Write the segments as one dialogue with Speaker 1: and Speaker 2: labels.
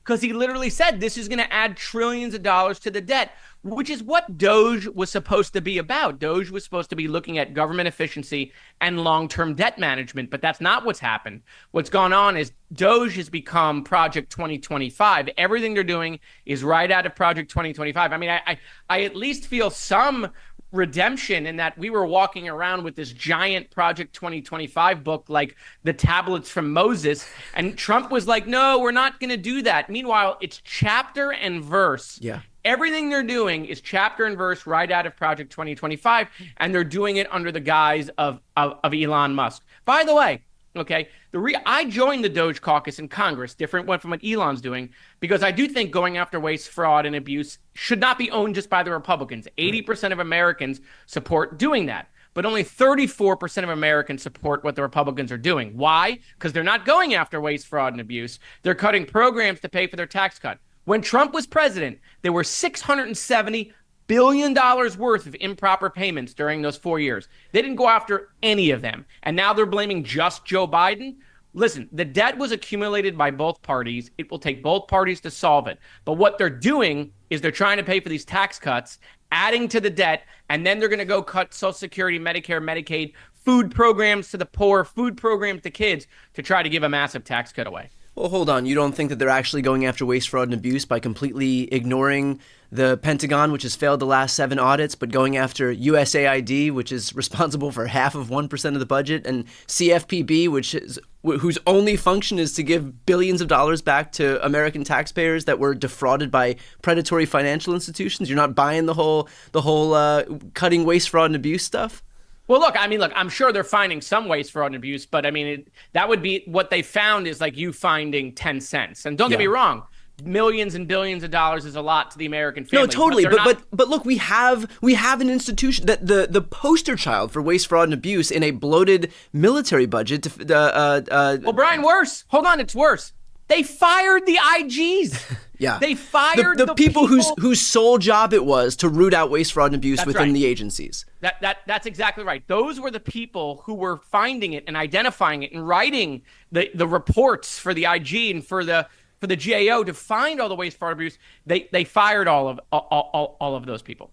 Speaker 1: because he literally said this is going to add trillions of dollars to the debt, which is what Doge was supposed to be about. Doge was supposed to be looking at government efficiency and long-term debt management, but that's not what's happened. What's gone on is Doge has become Project 2025. Everything they're doing is right out of Project 2025. I mean, I at least feel some redemption in that we were walking around with this giant Project 2025 book like the tablets from Moses, and Trump was like, no, we're not going to do that. Meanwhile, it's chapter and verse.
Speaker 2: Yeah.
Speaker 1: Everything they're doing is chapter and verse right out of Project 2025, and they're doing it under the guise of Elon Musk. By the way, okay, I joined the Doge caucus in Congress, different one from what Elon's doing, because I do think going after waste, fraud, and abuse should not be owned just by the Republicans. 80% of Americans support doing that, but only 34% of Americans support what the Republicans are doing. Why? Because they're not going after waste, fraud, and abuse. They're cutting programs to pay for their tax cut. When Trump was president, there were $670 billion worth of improper payments during those 4 years. They didn't go after any of them. And now they're blaming just Joe Biden. Listen, the debt was accumulated by both parties. It will take both parties to solve it. But what they're doing is they're trying to pay for these tax cuts, adding to the debt, and then they're going to go cut Social Security, Medicare, Medicaid, food programs to the poor, food programs to kids to try to give a massive tax cut away.
Speaker 2: Well, hold on. You don't think that they're actually going after waste, fraud, and abuse by completely ignoring the Pentagon, which has failed the last 7 audits, but going after USAID, which is responsible for half of 1% of the budget, and CFPB, whose only function is to give billions of dollars back to American taxpayers that were defrauded by predatory financial institutions? You're not buying the whole cutting waste, fraud, and abuse stuff?
Speaker 1: Well, look, I'm sure they're finding some waste, fraud, and abuse, but that would be what they found is like you finding 10 cents. And don't get me wrong, millions and billions of dollars is a lot to the American family.
Speaker 2: No, totally. But look, we have an institution that the poster child for waste, fraud, and abuse in a bloated military budget.
Speaker 1: Well, Brian, worse. Hold on, it's worse. They fired the IGs.
Speaker 2: Yeah.
Speaker 1: They fired
Speaker 2: the people whose sole job it was to root out waste, fraud, and abuse within the agencies.
Speaker 1: That's exactly right. Those were the people who were finding it and identifying it and writing the reports for the IG and for the GAO to find all the waste, fraud, abuse. They fired all of those people.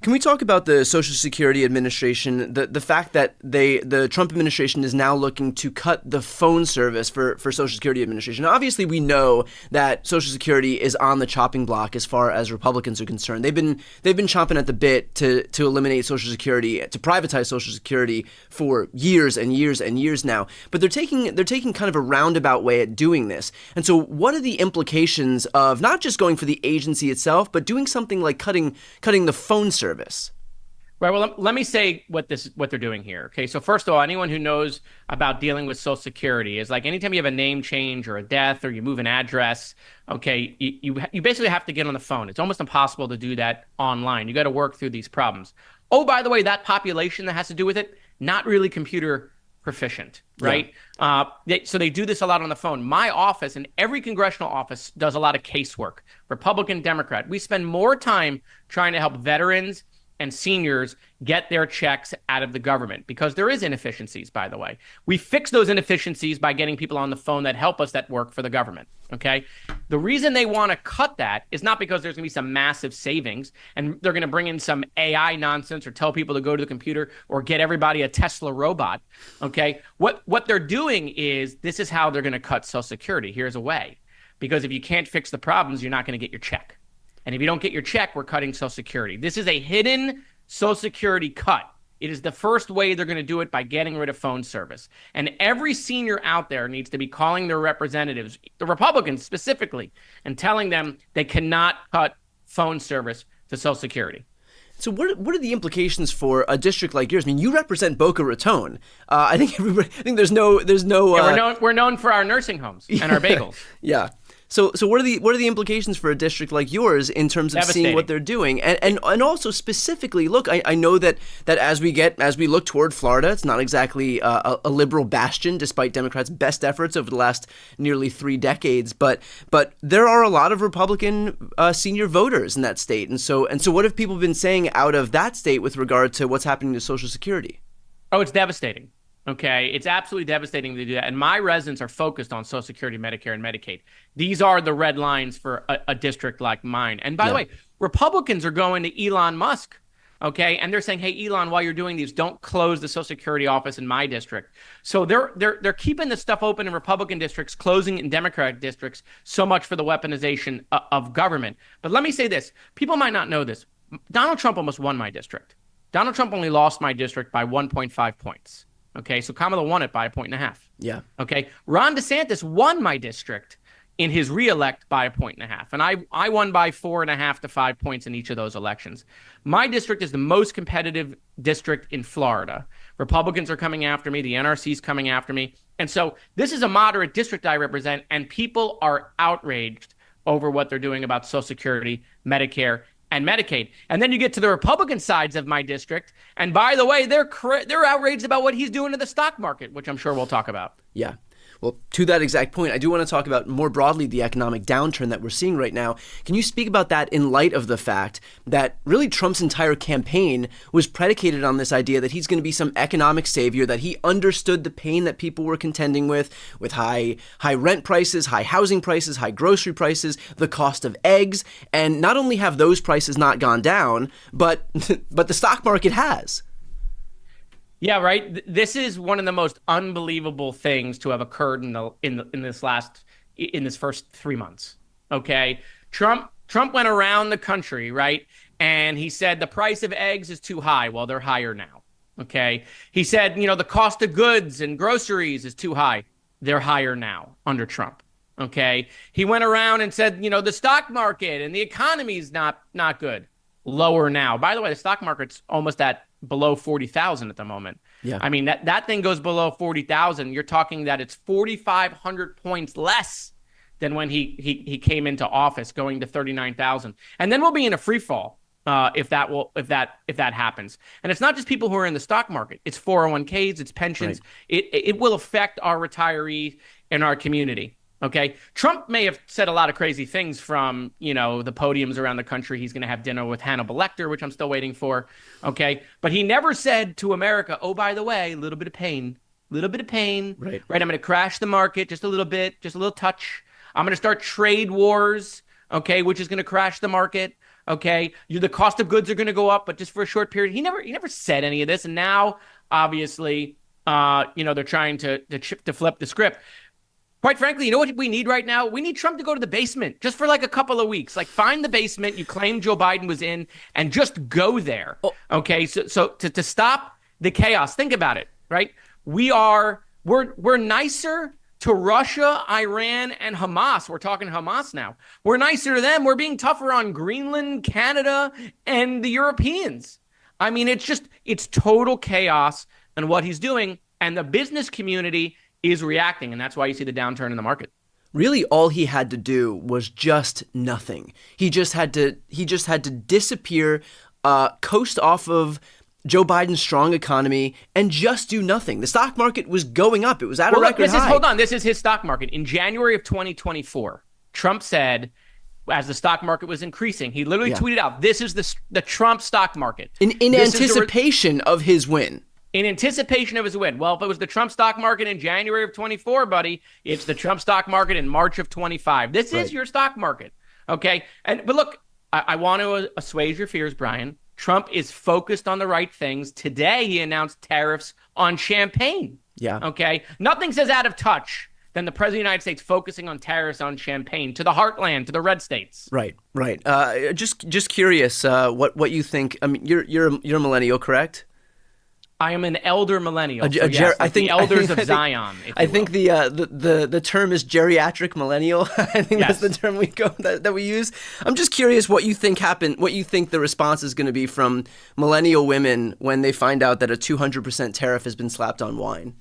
Speaker 2: Can we talk about the Social Security Administration, the fact that the Trump administration is now looking to cut the phone service for Social Security Administration? Now, obviously, we know that Social Security is on the chopping block as far as Republicans are concerned. They've been chomping at the bit to eliminate Social Security, to privatize Social Security for years and years and years now. But they're taking kind of a roundabout way at doing this. And so, what are the implications of not just going for the agency itself, but doing something like cutting the phone service?
Speaker 1: Right. Well, let me say what they're doing here. Okay. So first of all, anyone who knows about dealing with Social Security is like anytime you have a name change or a death or you move an address, okay, you basically have to get on the phone. It's almost impossible to do that online. You got to work through these problems. Oh, by the way, that population that has to do with it, not really computer proficient, right? Yeah. So they do this a lot on the phone. My office and every congressional office does a lot of casework, Republican, Democrat. We spend more time trying to help veterans and seniors get their checks out of the government because there is inefficiencies, by the way. We fix those inefficiencies by getting people on the phone that help us that work for the government, okay? The reason they want to cut that is not because there's going to be some massive savings and they're going to bring in some AI nonsense or tell people to go to the computer or get everybody a Tesla robot, okay? What they're doing is this is how they're going to cut Social Security. Here's a way. Because if you can't fix the problems, you're not going to get your check. And if you don't get your check, we're cutting Social Security. This is a hidden Social Security cut. It is the first way they're going to do it by getting rid of phone service. And every senior out there needs to be calling their representatives, the Republicans specifically, and telling them they cannot cut phone service to Social Security.
Speaker 2: So what are the implications for a district like yours? I mean, you represent Boca Raton. I think there's no.
Speaker 1: Yeah, we're known for our nursing homes and our bagels.
Speaker 2: Yeah. So what are the implications for a district like yours in terms of seeing what they're doing? And also specifically, look, I know that as we look toward Florida, it's not exactly a liberal bastion, despite Democrats' best efforts over the last nearly 3 decades. But there are a lot of Republican senior voters in that state, and so what have people been saying out of that state with regard to what's happening to Social Security?
Speaker 1: Oh, it's devastating. Okay, it's absolutely devastating to do that. And my residents are focused on Social Security, Medicare, and Medicaid. These are the red lines for a district like mine. And by the
Speaker 2: Yeah.
Speaker 1: way, Republicans are going to Elon Musk. Okay, and they're saying, "Hey, Elon, while you're doing these, don't close the Social Security office in my district." So they're keeping this stuff open in Republican districts, closing it in Democratic districts. So much for the weaponization of government. But let me say this: people might not know this. Donald Trump almost won my district. Donald Trump only lost my district by 1.5 points. Okay, so Kamala won it by 1.5.
Speaker 2: Yeah.
Speaker 1: Okay, Ron DeSantis won my district in his reelect by 1.5, and I won by 4.5 to 5 points in each of those elections. My district is the most competitive district in Florida. Republicans are coming after me. The NRC is coming after me, and so this is a moderate district I represent, and people are outraged over what they're doing about Social Security, Medicare, and Medicaid. And then you get to the Republican sides of my district, and by the way, they're outraged about what he's doing to the stock market, which I'm sure we'll talk about.
Speaker 2: Yeah. Well, to that exact point, I do want to talk about more broadly the economic downturn that we're seeing right now. Can you speak about that in light of the fact that really Trump's entire campaign was predicated on this idea that he's going to be some economic savior, that he understood the pain that people were contending with high rent prices, high housing prices, high grocery prices, the cost of eggs, and not only have those prices not gone down, but the stock market has.
Speaker 1: Yeah, right. This is one of the most unbelievable things to have occurred in this first 3 months. Okay, Trump went around the country, right, and he said the price of eggs is too high. Well, they're higher now. Okay, he said the cost of goods and groceries is too high. They're higher now under Trump. Okay, he went around and said the stock market and the economy is not good. Lower now. By the way, the stock market's almost at below 40,000 at the moment.
Speaker 2: Yeah.
Speaker 1: I mean, that thing goes below 40,000. You're talking that it's 4,500 points less than when he came into office, going to 39,000. And then we'll be in a free fall if that happens. And it's not just people who are in the stock market. It's 401ks, it's pensions. Right. It will affect our retirees and our community. Okay, Trump may have said a lot of crazy things from, the podiums around the country. He's going to have dinner with Hannibal Lecter, which I'm still waiting for. Okay, but he never said to America, oh, by the way, a little bit of pain. Right. I'm going to crash the market just a little bit, just a little touch. I'm going to start trade wars, okay, which is going to crash the market. Okay, the cost of goods are going to go up, but just for a short period. He never said any of this. And now, obviously, they're trying to flip the script. Quite frankly, you know what we need right now? We need Trump to go to the basement just for like a couple of weeks. Like, find the basement you claimed Joe Biden was in and just go there. Oh. Okay, so to stop the chaos, think about it, right? We're nicer to Russia, Iran, and Hamas. We're talking Hamas now. We're nicer to them. We're being tougher on Greenland, Canada, and the Europeans. I mean, it's total chaos in what he's doing, and the business community is reacting, and that's why you see the downturn in the market.
Speaker 2: Really, all he had to do was just nothing. He just had to disappear, coast off of Joe Biden's strong economy, and just do nothing. The stock market was going up. It was at a record high.
Speaker 1: Hold on. This is his stock market. In January of 2024, Trump said, as the stock market was increasing, he literally tweeted out, this is the Trump stock market.
Speaker 2: In anticipation of his win.
Speaker 1: In anticipation of his win. Well, if it was the Trump stock market in January of 24, buddy, it's the Trump stock market in March of 25. This is your stock market. Okay. But look, I want to assuage your fears, Brian. Trump is focused on the right things. Today, he announced tariffs on champagne.
Speaker 2: Yeah.
Speaker 1: Okay. Nothing says out of touch than the president of the United States focusing on tariffs on champagne to the heartland, to the red states.
Speaker 2: Right. Just curious, what you think. I mean, you're a millennial, correct?
Speaker 1: I am an elder millennial. I think the elders of Zion.
Speaker 2: I think the term is geriatric millennial. I think that's the term that we use. I'm just curious what you think happened. What you think the response is going to be from millennial women when they find out that a 200% tariff has been slapped on wine.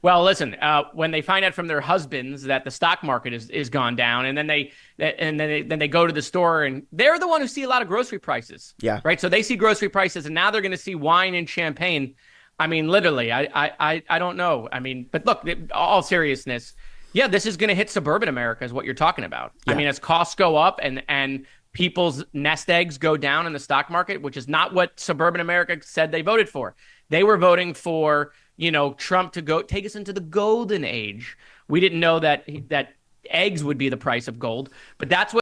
Speaker 1: Well, listen. When they find out from their husbands that the stock market is gone down, and then they go to the store, and they're the one who see a lot of grocery prices.
Speaker 2: Yeah.
Speaker 1: Right. So they see grocery prices, and now they're going to see wine and champagne. I mean, literally, I don't know. I mean, but look, all seriousness, this is going to hit suburban America is what you're talking about. Yeah. I mean, as costs go up and people's nest eggs go down in the stock market, which is not what suburban America said they voted for. They were voting for, Trump to go take us into the golden age. We didn't know that eggs would be the price of gold, but that's what